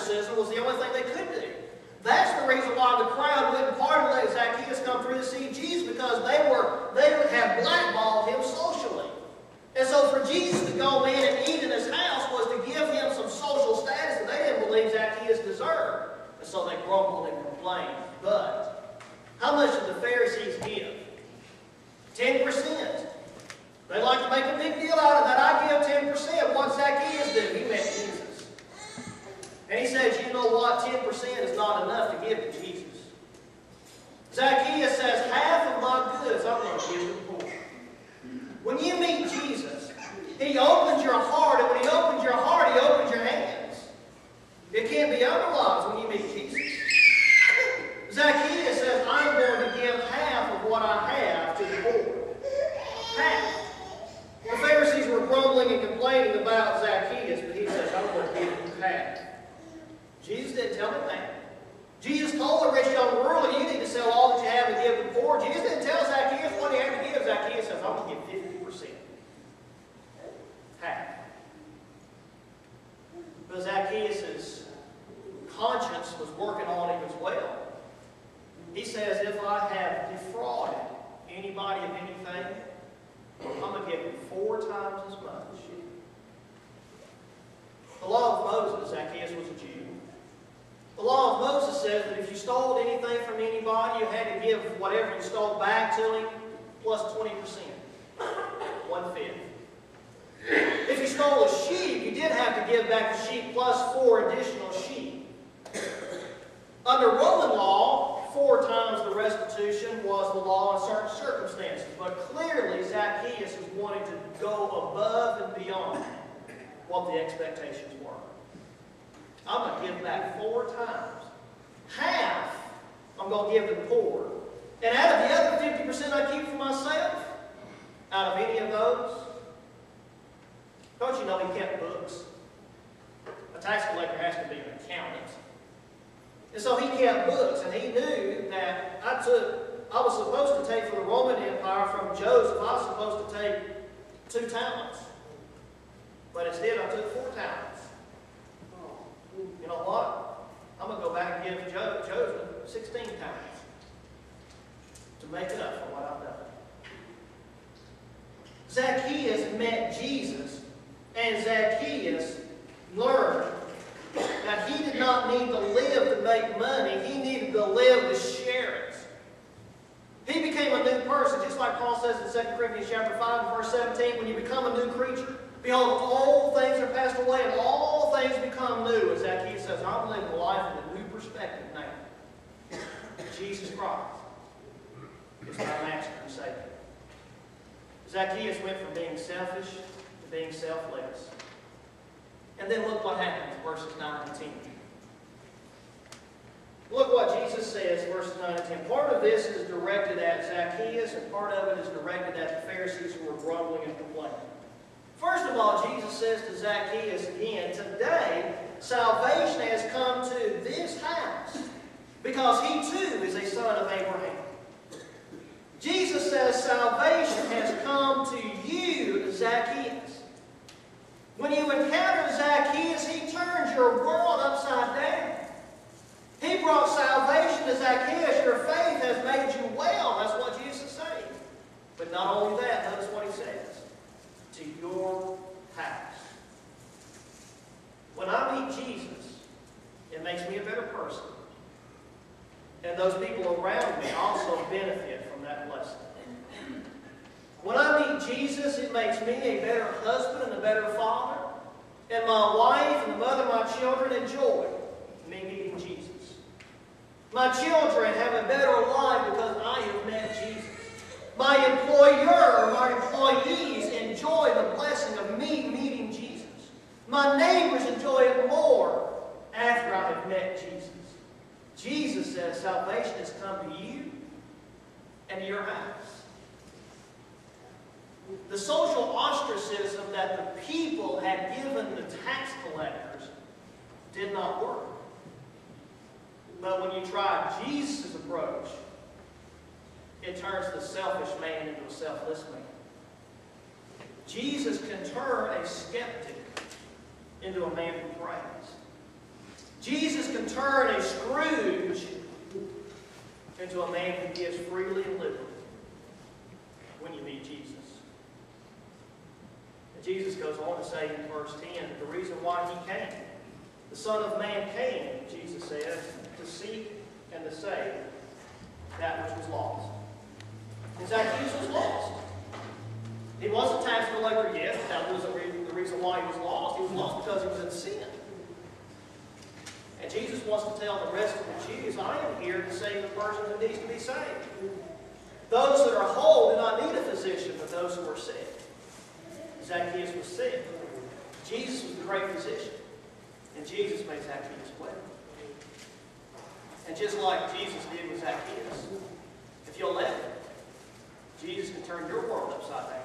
ostracism was the only thing they could do. That's the reason why the crowd wouldn't pardon let Zacchaeus come through to see Jesus, because they would have blackballed him socially. And so for Jesus to go in and eat in his house was to give him some social status that they didn't believe Zacchaeus deserved. And so they grumbled and complained. But how much did the Pharisees give? 10%. They like to make a big deal out of that. I give 10%. What Zacchaeus did? He met Jesus. And he says, you know what? 10% is not enough to give to Jesus. Zacchaeus says, half of my goods I'm going to give to the poor. When you meet Jesus, he opens your heart, and when he opens your heart, he opens your hands. It can't be otherwise when you meet Jesus. Zacchaeus says, I'm going to give half of what I have to the poor. Half. The Pharisees were grumbling and complaining about Zacchaeus, but he says, I'm going to give you half. Jesus didn't tell him that. Jesus told the rich young ruler, you need to sell all that you have and give to the poor. Jesus didn't tell Zacchaeus what he had to give. Zacchaeus says, I'm going to give 50%. Half. But Zacchaeus' conscience was working on him as well. He says, if I have defrauded anybody of anything, I'm going to give him 4 times as much. The law of Moses, Zacchaeus was a Jew. The law of Moses says that if you stole anything from anybody, you had to give whatever you stole back to him plus 20%. 1/5. If you stole a sheep, you did have to give back the sheep plus 4 additional sheep. Under Roman law, 4 times the restitution was the law in certain circumstances. But clearly, Zacchaeus is wanting to go above and beyond what the expectations were. I'm going to give back 4 times. Half I'm going to give to the poor. And out of the other 50% I keep for myself, out of any of those, don't you know he kept books? A tax collector has to be an accountant. And so he kept books, and he knew that I was supposed to take for the Roman Empire from Joseph, I was supposed to take 2 talents. But instead I took 4 talents. You know what? I'm going to go back and give Joseph 16 talents to make up for what I've done. Zacchaeus met Jesus, and Zacchaeus learned that he did not need to live to make money. He needed to live to share it. He became a new person, just like Paul says in 2 Corinthians chapter 5 and verse 17, when you become a new creature, behold, all things are passed away, and all things become new. And Zacchaeus says, I'm living a life with a new perspective now. Jesus Christ is my master and Savior. Zacchaeus went from being selfish to being selfless. And then look what happens, verses 9 and 10. Look what Jesus says, verses 9 and 10. Part of this is directed at Zacchaeus, and part of it is directed at the Pharisees who were grumbling and complaining. First of all, Jesus says to Zacchaeus again, today salvation has come to this house, because he too is a son of Abraham. Jesus says salvation has come to you, Zacchaeus. When you encounter Zacchaeus, he turns your world upside down. He brought salvation to Zacchaeus. Your faith has made you well. That's what Jesus is saying. But not only that, notice what he says. To your house. When I meet Jesus, it makes me a better person. And those people around me also benefit from that blessing. When I meet Jesus, it makes me a better husband and a better father. And my wife and the mother of my children enjoy me meeting Jesus. My children have a better life because I have met Jesus. My employer, my employees enjoy the blessing of me meeting Jesus. My neighbors enjoy it more after I have met Jesus. Jesus says salvation has come to you and to your house. The social ostracism that the people had given the tax collectors did not work. But when you try Jesus' approach, it turns the selfish man into a selfless man. Jesus can turn a skeptic into a man who prays. Jesus can turn a Scrooge into a man who gives freely and liberally when you meet Jesus. And Jesus goes on to say in verse 10, the reason why he came. The Son of Man came, Jesus said, to seek and to save that which was lost. And Zacchaeus was lost. He was a tax collector, yes, but that wasn't the reason why he was lost. He was lost because he was in sin. And Jesus wants to tell the rest of the Jews, I am here to save the person who needs to be saved. Those that are whole do not need a physician, but those who are sick. Zacchaeus was sick. Jesus was the great physician. And Jesus made Zacchaeus well. And just like Jesus did with Zacchaeus, if you'll let him, Jesus can turn your world upside down.